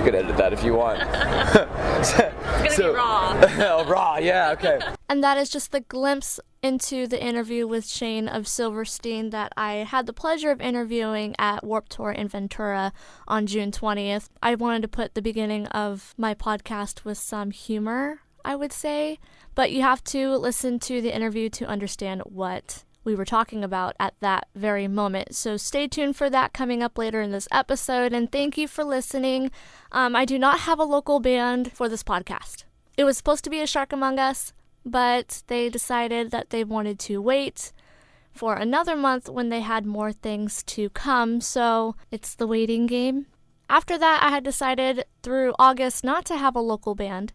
You could edit that if you want. It's gonna be raw. Oh, raw, yeah, okay. And that is just the glimpse into the interview with Shane of Silverstein that I had the pleasure of interviewing at Warped Tour in Ventura on June 20th. I wanted to put the beginning of my podcast with some humor, I would say, but you have to listen to the interview to understand what we were talking about at that very moment. So stay tuned for that coming up later in this episode, and thank you for listening. I do not have a local band for this podcast. It was supposed to be a Shark Among Us, but they decided that they wanted to wait for another month when they had more things to come, so it's the waiting game. After that, I had decided through August not to have a local band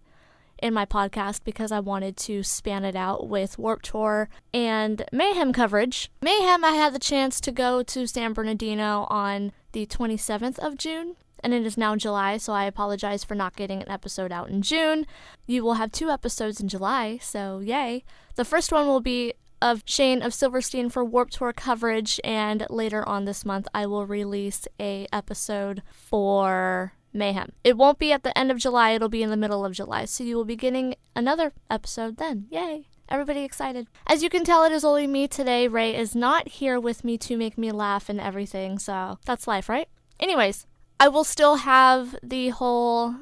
in my podcast because I wanted to span it out with Warped Tour and Mayhem coverage. Mayhem, I had the chance to go to San Bernardino on the 27th of June, and it is now July, so I apologize for not getting an episode out in June. You will have 2 episodes in July, so yay. The first one will be of Shane of Silverstein for Warped Tour coverage, and later on this month I will release a episode for Mayhem. It won't be at the end of July, it'll be in the middle of July, so you will be getting another episode then. Yay! Everybody excited. As you can tell, it is only me today. Ray is not here with me to make me laugh and everything, so that's life, right? Anyways, I will still have the whole,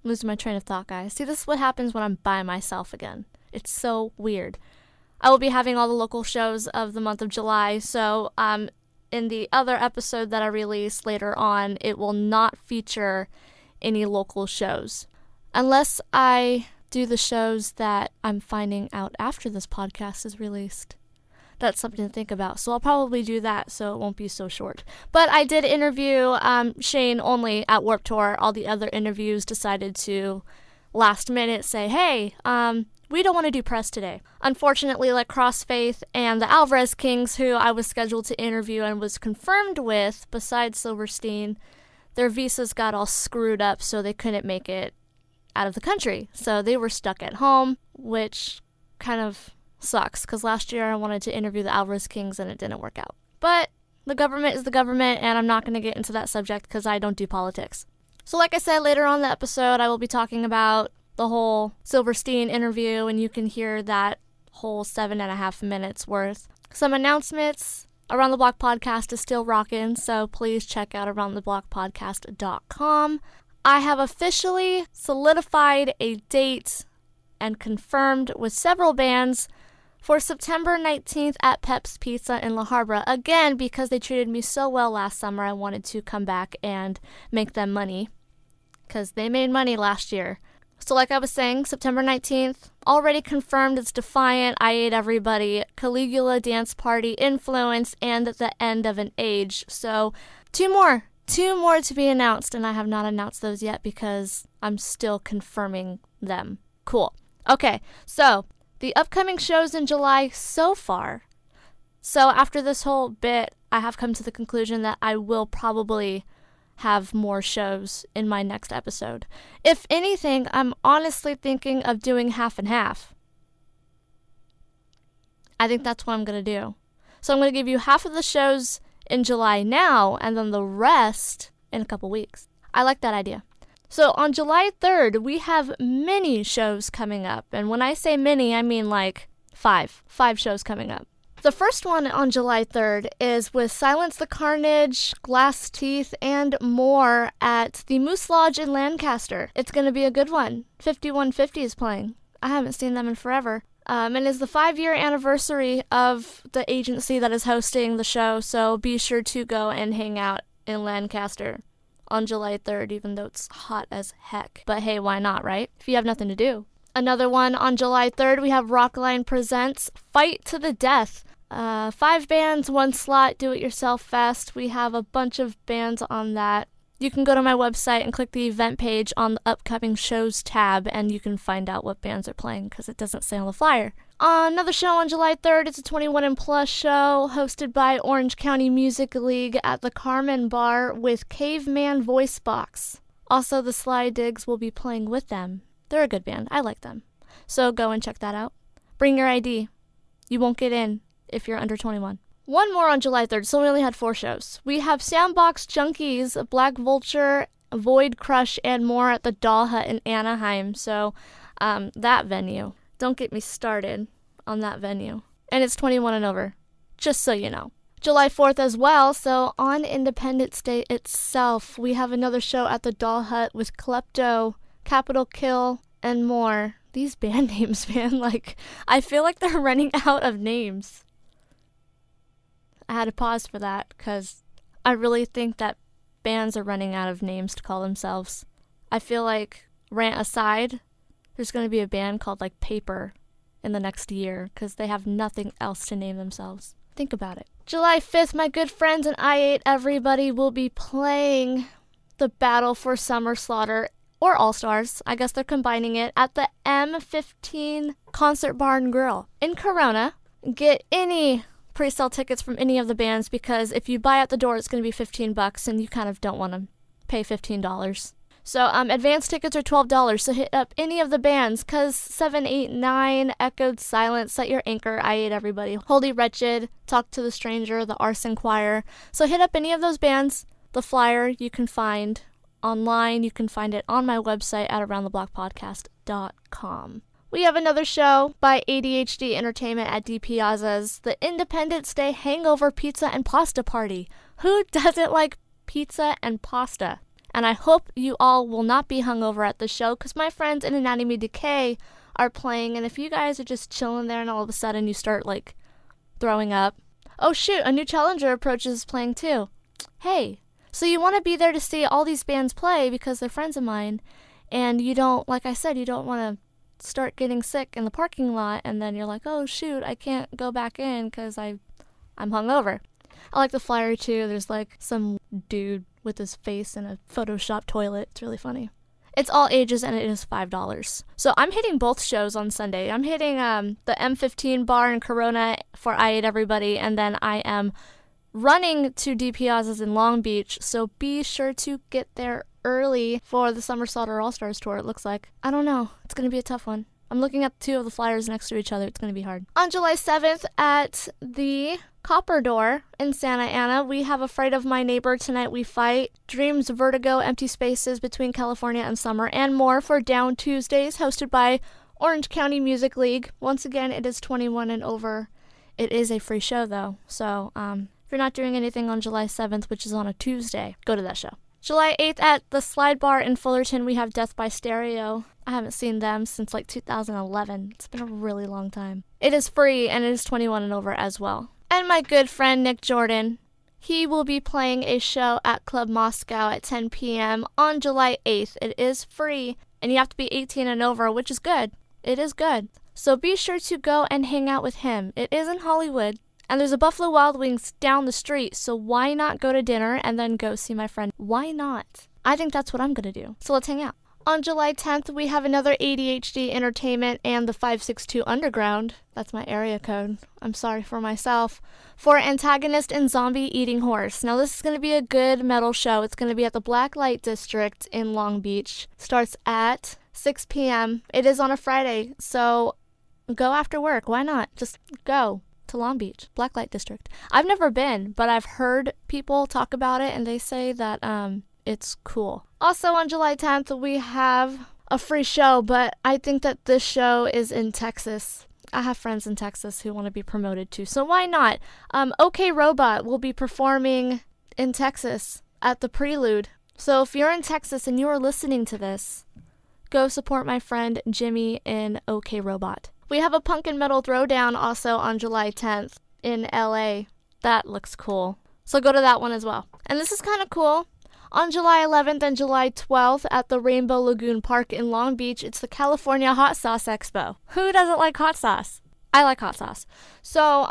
losing my train of thought, guys. See, this is what happens when I'm by myself again. It's so weird. I will be having all the local shows of the month of July, so, in the other episode that I release later on, it will not feature any local shows. Unless I do the shows that I'm finding out after this podcast is released. That's something to think about. So I'll probably do that so it won't be so short. But I did interview Shane only at Warped Tour. All the other interviews decided to last minute say, hey, we don't want to do press today. Unfortunately, like Crossfaith and the Alvarez Kings, who I was scheduled to interview and was confirmed with, besides Silverstein, their visas got all screwed up so they couldn't make it out of the country. So they were stuck at home, which kind of sucks, because last year I wanted to interview the Alvarez Kings and it didn't work out. But the government is the government, and I'm not going to get into that subject because I don't do politics. So like I said, later on in the episode, I will be talking about the whole Silverstein interview, and you can hear that whole 7.5 minutes worth. Some announcements. Around the Block podcast is still rocking, so please check out aroundtheblockpodcast.com. I have officially solidified a date and confirmed with several bands for September 19th at Pep's Pizza in La Habra. Again, because they treated me so well last summer, I wanted to come back and make them money, because they made money last year. So like I was saying, September 19th, already confirmed. It's Defiant, I Ate Everybody, Caligula Dance Party, Influence, and The End of an Age. So 2 more to be announced, and I have not announced those yet because I'm still confirming them. Cool. Okay, so the upcoming shows in July so far. So after this whole bit, I have come to the conclusion that I will probably have more shows in my next episode. If anything, I'm honestly thinking of doing half and half. I think that's what I'm going to do. So I'm going to give you half of the shows in July now, and then the rest in a couple weeks. I like that idea. So on July 3rd, we have many shows coming up. And when I say many, I mean like 5 shows coming up. The first one on July 3rd is with Silence the Carnage, Glass Teeth, and more at the Moose Lodge in Lancaster. It's going to be a good one. 5150 is playing. I haven't seen them in forever. And it's the 5-year anniversary of the agency that is hosting the show, so be sure to go and hang out in Lancaster on July 3rd, even though it's hot as heck. But hey, why not, right? If you have nothing to do. Another one on July 3rd, we have Rockline Presents Fight to the Death. 5 bands, 1 slot, do-it-yourself fest. We have a bunch of bands on that. You can go to my website and click the event page on the upcoming shows tab, and you can find out what bands are playing because it doesn't say on the flyer. Another show on July 3rd, it's a 21 and plus show hosted by Orange County Music League at the Carmen Bar with Caveman Voice Box. Also, the Sly Digs will be playing with them. They're a good band. I like them. So go and check that out. Bring your ID. You won't get in if you're under 21. One more on July 3rd, so we only had 4 shows. We have Sandbox Junkies, Black Vulture, Void Crush, and more at the Doll Hut in Anaheim. So that venue. Don't get me started on that venue. And it's 21 and over, just so you know. July 4th as well, so on Independence Day itself, we have another show at the Doll Hut with Klepto, Capital Kill, and more. These band names, man, like, I feel like they're running out of names. I had to pause for that, because I really think that bands are running out of names to call themselves. I feel like, rant aside, there's going to be a band called, like, Paper in the next year, because they have nothing else to name themselves. Think about it. July 5th, my good friends and I Ate Everybody will be playing the Battle for Summer Slaughter, or All Stars, I guess they're combining it, at the M15 Concert Bar and Grill in Corona. Get any pre-sale tickets from any of the bands, because if you buy at the door, it's going to be $15, and you kind of don't want to pay $15. So advance tickets are $12, so hit up any of the bands, cause 789, Echoed Silence, Set Your Anchor, I Ate Everybody, Holy Wretched, Talk to the Stranger, the Arson Choir. So hit up any of those bands. The flyer you can find online. You can find it on my website at aroundtheblockpodcast.com. We have another show by ADHD Entertainment at D Piazza's, the Independence Day Hangover Pizza and Pasta Party. Who doesn't like pizza and pasta? And I hope you all will not be hungover at the show, because my friends in Anatomy Decay are playing, and if you guys are just chilling there and all of a sudden you start, like, throwing up, oh shoot, a new challenger approaches playing too. Hey, so you want to be there to see all these bands play because they're friends of mine, and you don't, like I said, you don't want to start getting sick in the parking lot, and then you're like, oh shoot, I can't go back in because I'm hungover. I like the flyer too. There's like some dude with his face in a Photoshop toilet. It's really funny. It's all ages, and it is $5. So I'm hitting both shows on Sunday. I'm hitting the M15 bar in Corona for I Ate Everybody, and then I am running to D Piazza's in Long Beach. So be sure to get there early for the Summer Slaughter All-Stars tour, it looks like. I don't know. It's going to be a tough one. I'm looking at two of the flyers next to each other. It's going to be hard. On July 7th at the Copper Door in Santa Ana, we have Afraid of My Neighbor, Tonight We Fight, Dreams, Vertigo, Empty Spaces Between California and Summer, and more for Down Tuesdays, hosted by Orange County Music League. Once again, it is 21 and over. It is a free show, though, so if you're not doing anything on July 7th, which is on a Tuesday, go to that show. July 8th at the Slide Bar in Fullerton, we have Death by Stereo. I haven't seen them since like 2011. It's been a really long time. It is free, and it is 21 and over as well. And my good friend Nick Jordan, he will be playing a show at Club Moscow at 10 p.m. on July 8th. It is free, and you have to be 18 and over, which is good. It is good. So be sure to go and hang out with him. It is in Hollywood. And there's a Buffalo Wild Wings down the street, so why not go to dinner and then go see my friend? Why not? I think that's what I'm going to do. So let's hang out. On July 10th, we have another ADHD Entertainment and the 562 Underground. That's my area code. I'm sorry for myself. For Antagonist and Zombie Eating Horse. Now, this is going to be a good metal show. It's going to be at the Blacklight District in Long Beach. Starts at 6 p.m. It is on a Friday, so go after work. Why not? Just go to Long Beach, Blacklight District. I've never been, but I've heard people talk about it, and they say that it's cool. Also on July 10th, we have a free show, but I think that this show is in Texas. I have friends in Texas who want to be promoted too, so why not? OK Robot will be performing in Texas at the Prelude. So if you're in Texas and you are listening to this, go support my friend Jimmy in OK Robot. We have a punk and metal throwdown also on July 10th in LA. That looks cool. So go to that one as well. And this is kind of cool. On July 11th and July 12th at the Rainbow Lagoon Park in Long Beach, it's the California Hot Sauce Expo. Who doesn't like hot sauce? I like hot sauce. So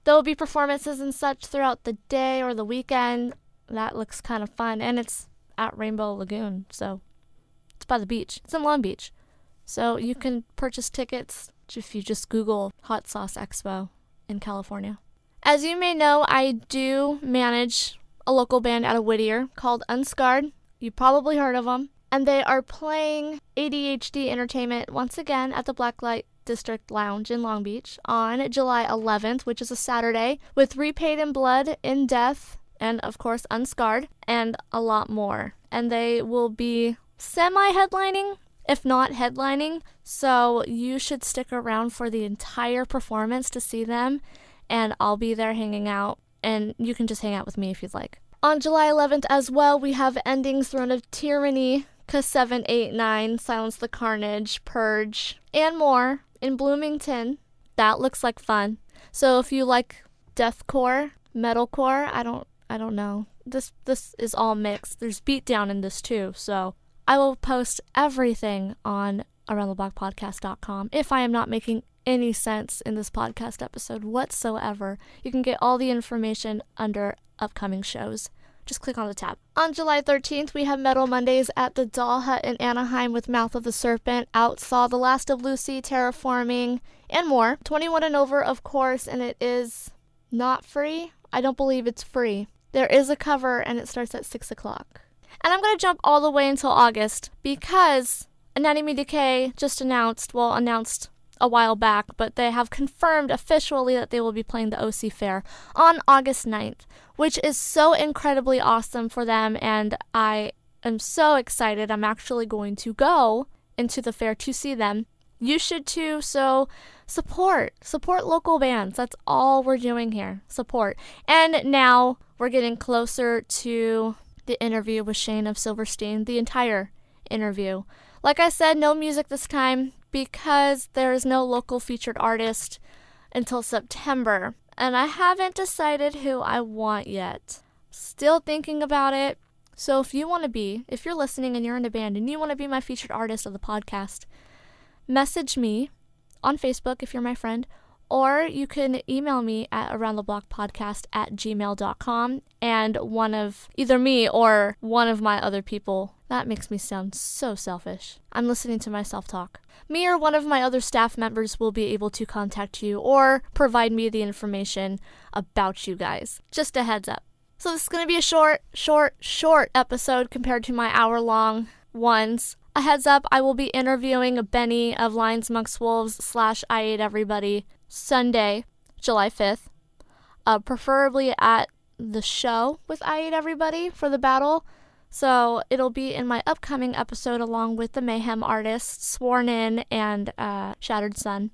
there will be performances and such throughout the day or the weekend. That looks kind of fun. And it's at Rainbow Lagoon, so it's by the beach. It's in Long Beach. So you can purchase tickets if you just Google Hot Sauce Expo in California. As you may know, I do manage a local band out of Whittier called Unscarred. You probably heard of them. And they are playing ADHD Entertainment once again at the Blacklight District Lounge in Long Beach on July 11th, which is a Saturday, with Repaid in Blood, In Death, and of course Unscarred, and a lot more. And they will be semi-headlining, if not headlining, so you should stick around for the entire performance to see them, and I'll be there hanging out, and you can just hang out with me if you'd like. On July 11th as well, we have Endings, Throne of Tyranny, K789, Silence the Carnage, Purge, and more in Bloomington. That looks like fun. So if you like deathcore, metalcore, I don't know. This is all mixed. There's beatdown in this too, so I will post everything on aroundtheblockpodcast.com. If I am not making any sense in this podcast episode whatsoever, you can get all the information under upcoming shows. Just click on the tab. On July 13th, we have Metal Mondays at the Doll Hut in Anaheim with Mouth of the Serpent, Outsaw, The Last of Lucy, Terraforming, and more. 21 and over, of course, and it is not free. I don't believe it's free. There is a cover, and it starts at 6 o'clock. And I'm going to jump all the way until August because Anatomy Decay just announced a while back, but they have confirmed officially that they will be playing the OC Fair on August 9th, which is so incredibly awesome for them, and I am so excited. I'm actually going to go into the fair to see them. You should too, so support local bands. That's all we're doing here, support. And now we're getting closer to the interview with Shane of Silverstein, the entire interview. Like I said, no music this time because there is no local featured artist until September. And I haven't decided who I want yet. Still thinking about it. So if you're listening and you're in a band and you want to be my featured artist of the podcast, message me on Facebook if you're my friend, or you can email me at aroundtheblockpodcast@gmail.com, and either me or one of my other people. That makes me sound so selfish. I'm listening to myself talk. Me or one of my other staff members will be able to contact you or provide me the information about you guys. Just a heads up. So this is going to be a short episode compared to my hour-long ones. A heads up, I will be interviewing Benny of Lions, Monks, Wolves / I Ate Everybody Sunday, July 5th. Preferably at the show with I Ate Everybody for the battle. So it'll be in my upcoming episode along with the Mayhem artists, Sworn In and Shattered Sun.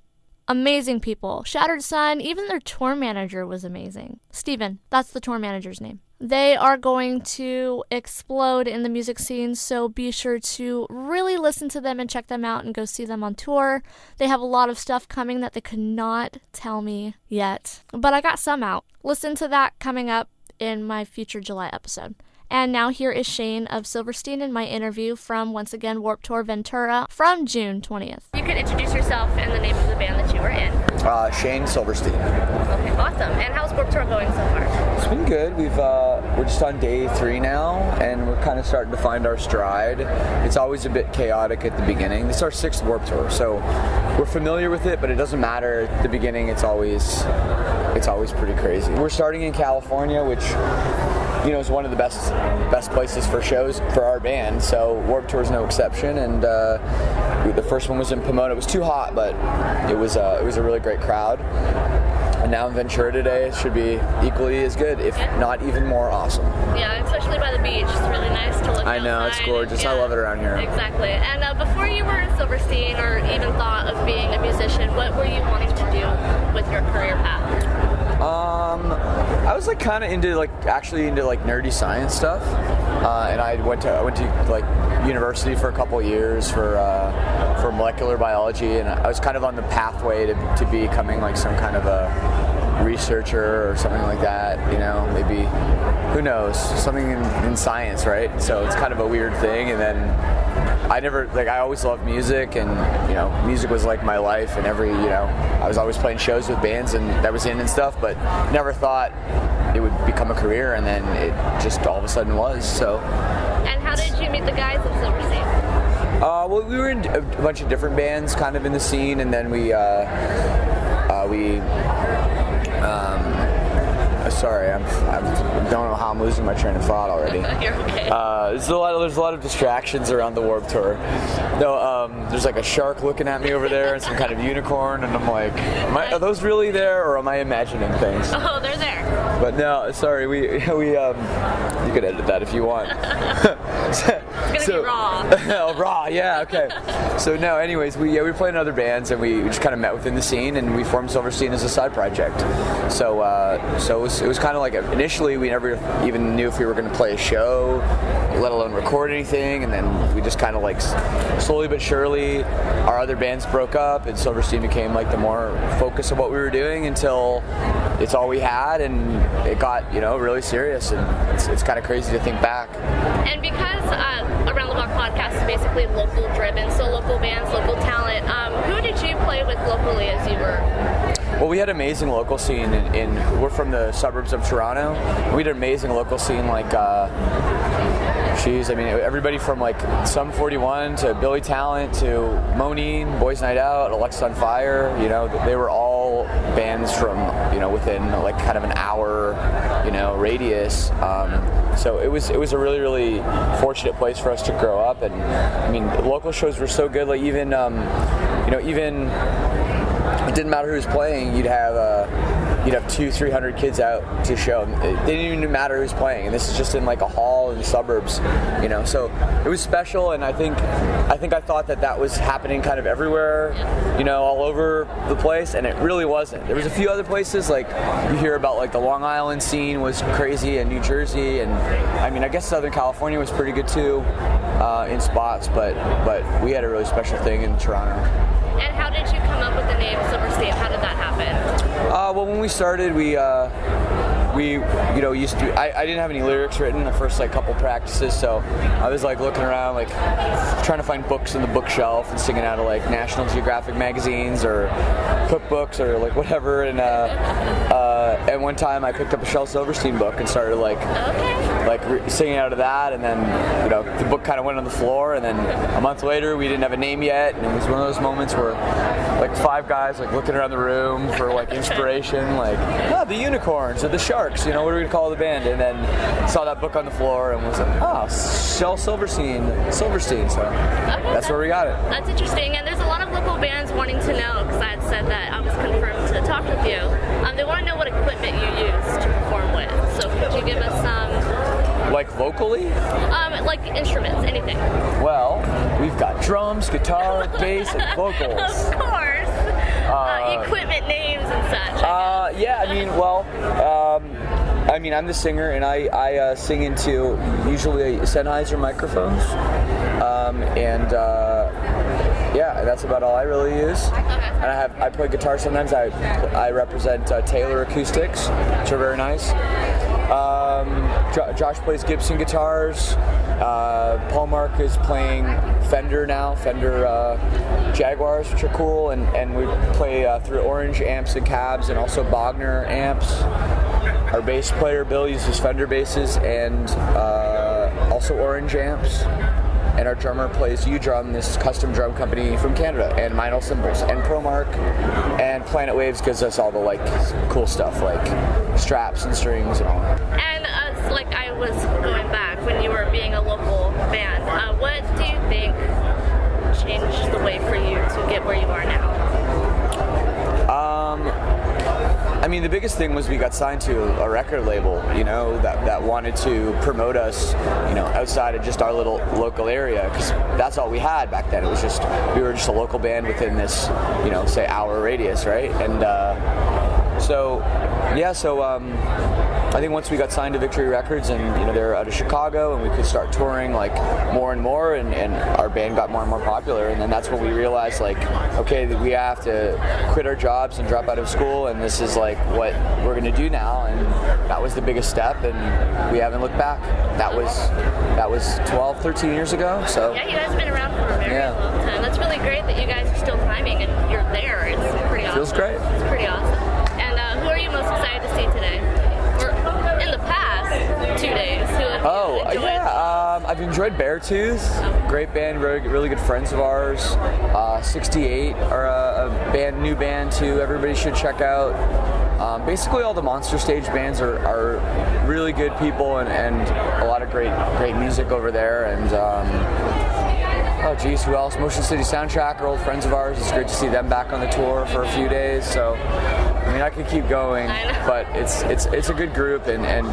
Amazing people. Shattered Sun, even their tour manager was amazing. Steven, that's the tour manager's name. They are going to explode in the music scene, so be sure to really listen to them and check them out and go see them on tour. They have a lot of stuff coming that they could not tell me yet, but I got some out. Listen to that coming up in my future July episode. And now here is Shane of Silverstein in my interview from, once again, Warped Tour Ventura from June 20th. You could introduce yourself and the name of the band that you were in. Shane Silverstein. Okay, awesome. And how's Warped Tour going so far? It's been good. We're just on day 3 now, and we're kind of starting to find our stride. It's always a bit chaotic at the beginning. This is our 6th Warped Tour, so we're familiar with it, but it doesn't matter. At the beginning, it's always pretty crazy. We're starting in California, which is one of the best places for shows for our band, so Warped Tour is no exception, and the first one was in Pomona. It was too hot, but it was a really great crowd. And now in Ventura today, it should be equally as good, if not even more awesome. Yeah, especially by the beach. It's really nice to look I know, outside. it's gorgeous. Yeah, I love it around here. Exactly. And before you were in Silverstein or even thought of being a musician, what were you wanting to do with your career path? I was kind of into nerdy science stuff, and I went to university for a couple of years for molecular biology, and I was kind of on the pathway to becoming some kind of a researcher or something like that. Maybe, who knows, something in science, right? So it's kind of a weird thing, and then I always loved music, and music was my life, and I was always playing shows with bands and that was in and stuff, but never thought it would become a career, and then it just all of a sudden was. So. And how did you meet the guys of Silverstein? Well, we were in a bunch of different bands kind of in the scene, and then we sorry, I don't know how I'm losing my train of thought already. You're okay. There's a lot of distractions around the Warped Tour. No, there's a shark looking at me over there and some kind of unicorn, and I'm like, are those really there, or am I imagining things? Oh, they're there. But no, sorry, we you could edit that if you want. It's gonna be raw. Oh, raw, yeah, okay. So no, anyways, we played in other bands and we just kind of met within the scene and we formed Silverstein as a side project. So it was kind of like initially we never even knew if we were going to play a show, let alone record anything, and then we just kind of like slowly but surely our other bands broke up and Silverstein became like the more focus of what we were doing until it's all we had and it got really serious, and it's kind of crazy to think back. And because Around the Block podcast is basically local driven, so local bands, local talent, who did you play with locally as you were? Well, we had an amazing local scene we're from the suburbs of Toronto. We had an amazing local scene like everybody from like Sum 41 to Billy Talent to Moneen, Boys Night Out, Alexis on Fire. They were all bands from within like kind of an hour radius. So it was a really, really fortunate place for us to grow up, and the local shows were so good. Like even it didn't matter who was playing. You'd have 200-300 kids out to show. It didn't even matter who was playing, and this is just in like a hall in the suburbs, So it was special, and I think I thought that was happening kind of everywhere, all over the place, and it really wasn't. There was a few other places like you hear about, like the Long Island scene was crazy, and New Jersey, and I guess Southern California was pretty good too, in spots, but we had a really special thing in Toronto. And how did you come up with the name Silverstein? How did that happen? Well, when we started, we used to. I didn't have any lyrics written the first like couple practices, so I was like looking around, like trying to find books in the bookshelf and singing out of like National Geographic magazines or cookbooks or like whatever. And one time I picked up a Shel Silverstein book and started singing out of that, and then the book kind of went on the floor, and then a month later we didn't have a name yet, and it was one of those moments where like 5 guys like looking around the room for like inspiration, like the unicorns or the sharks, what are we gonna call the band? And then saw that book on the floor and was like, Shel Silverstein. So that's where we got it. That's interesting, and there's a lot of local bands wanting to know, because I had said that I was confirmed to talk with you. They want to know what equipment you use to perform with. So could you give us some? Like locally? Like instruments, anything. Well, we've got drums, guitar, bass, and vocals. Of course. Equipment names and such. I'm the singer, and I sing into usually Sennheiser microphones, that's about all I really use. Okay. And I play guitar sometimes. I represent Taylor Acoustics, which are very nice. Josh plays Gibson guitars. Paul Mark is playing Fender now, Fender Jaguars, which are cool, and we play through Orange amps and cabs, and also Bogner amps. Our bass player Bill uses Fender basses and also Orange amps. And our drummer plays U-Drum, this custom drum company from Canada, and Meinl cymbals, and ProMark, and Planet Waves gives us all the like cool stuff like straps and strings and all that. And I was going back when you were being a local band, what do you think changed the way for you to get where you are now? The biggest thing was we got signed to a record label, that wanted to promote us, outside of just our little local area, because that's all we had back then. It was just, we were just a local band within this, say hour radius, right? And I think once we got signed to Victory Records, and they're out of Chicago, and we could start touring like more and more, and our band got more and more popular, and then that's when we realized like, okay, that we have to quit our jobs and drop out of school, and this is like what we're gonna do now, and that was the biggest step, and we haven't looked back. That was 12, 13 years ago. So yeah, you guys have been around for a very long time. That's really great that you guys are still climbing and you're there. It's pretty awesome. Feels great. It's pretty awesome. And who are you most excited to see today? Or in the past 2 days? Who have you enjoyed? I've enjoyed Beartooth. Great band, really good friends of ours. 68 are a new band too. Everybody should check out. Basically, all the Monster Stage bands are really good people, and a lot of great music over there. And Oh geez, who else? Motion City Soundtrack are old friends of ours. It's great to see them back on the tour for a few days. So, I mean, I could keep going, but it's a good group, and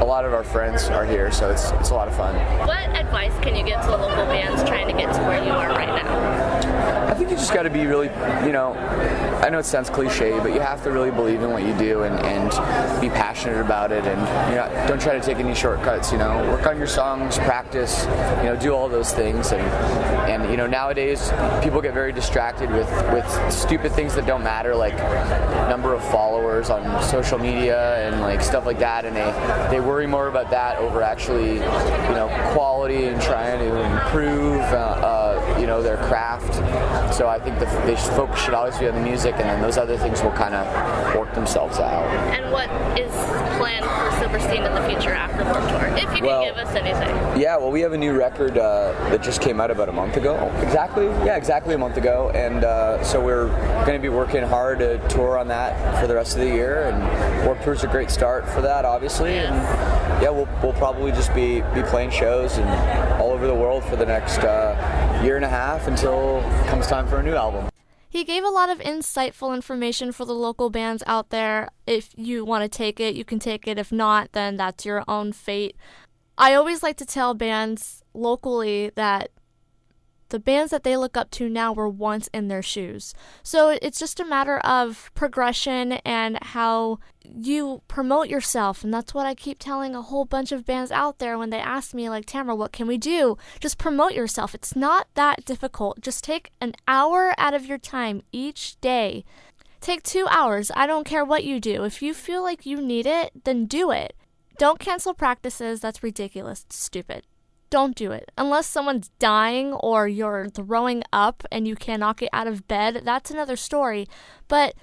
a lot of our friends are here, so it's a lot of fun. What advice can you give to the local bands trying to get to where you are right now? I think you just got to be really, I know it sounds cliche, but you have to really believe in what you do and be passionate about it, and don't try to take any shortcuts. Work on your songs, practice, do all those things, and nowadays people get very distracted with stupid things that don't matter, like number of followers on social media and like stuff like that, and they worry more about that over actually quality and trying to improve their craft. So I think the focus should always be on the music, and then those other things will kind of work themselves out. And what is planned for Silverstein in the future after Warped Tour, if you can give us anything? Yeah, well, we have a new record that just came out about a month ago. Exactly a month ago, and so we're going to be working hard to tour on that for the rest of the year, and Warped Tour's a great start for that, obviously. Yes. And yeah, we'll probably just be playing shows and all over the world for the next year and a half until it comes time for a new album. He gave a lot of insightful information for the local bands out there. If you want to take it, you can take it. If not, then that's your own fate. I always like to tell bands locally that the bands that they look up to now were once in their shoes. So it's just a matter of progression and how you promote yourself. And that's what I keep telling a whole bunch of bands out there when they ask me, like, Tamara, what can we do? Just promote yourself. It's not that difficult. Just take an hour out of your time each day. Take 2 hours. I don't care what you do. If you feel like you need it, then do it. Don't cancel practices. That's ridiculous. It's stupid. Don't do it. Unless someone's dying or you're throwing up and you cannot get out of bed, that's another story. But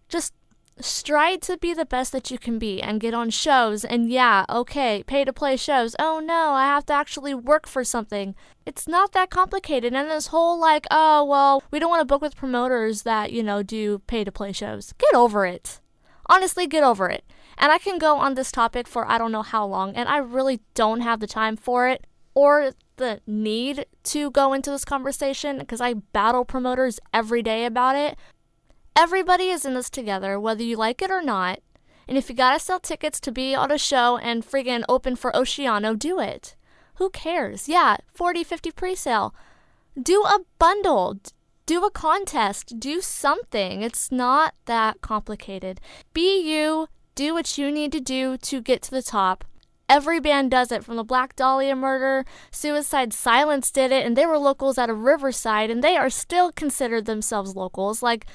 just strive to be the best that you can be and get on shows. And yeah, okay, pay to play shows. Oh no, I have to actually work for something. It's not that complicated. And this whole like, oh, well, we don't want to book with promoters that, do pay to play shows. Get over it. Honestly, get over it. And I can go on this topic for I don't know how long, and I really don't have the time for it or the need to go into this conversation because I battle promoters every day about it. Everybody is in this together, whether you like it or not. And if you gotta sell tickets to be on a show and friggin' open for Oceano, do it. Who cares? Yeah, 40, 50 pre-sale. Do a bundle. Do a contest. Do something. It's not that complicated. Be you. Do what you need to do to get to the top. Every band does it, from the Black Dahlia murder. Suicide Silence did it, and they were locals out of Riverside, and they are still considered themselves locals. Like,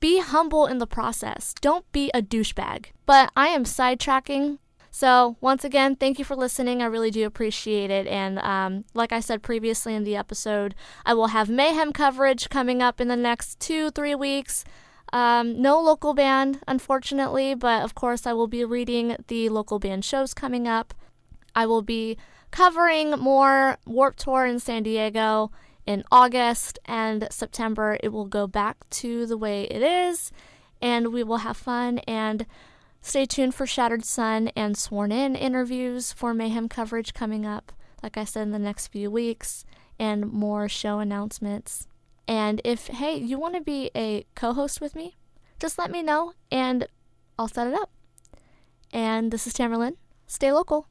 be humble in the process. Don't be a douchebag. But I am sidetracking. So, once again, thank you for listening. I really do appreciate it. And like I said previously in the episode, I will have Mayhem coverage coming up in the next 2-3 weeks. No local band, unfortunately, but of course I will be reading the local band shows coming up. I will be covering more Warped Tour in San Diego in August, and September it will go back to the way it is, and we will have fun. And stay tuned for Shattered Sun and Sworn In interviews for Mayhem coverage coming up, like I said, in the next few weeks, and more show announcements. And if, hey, you want to be a co-host with me, just let me know and I'll set it up. And this is Tamerlyn. Stay local.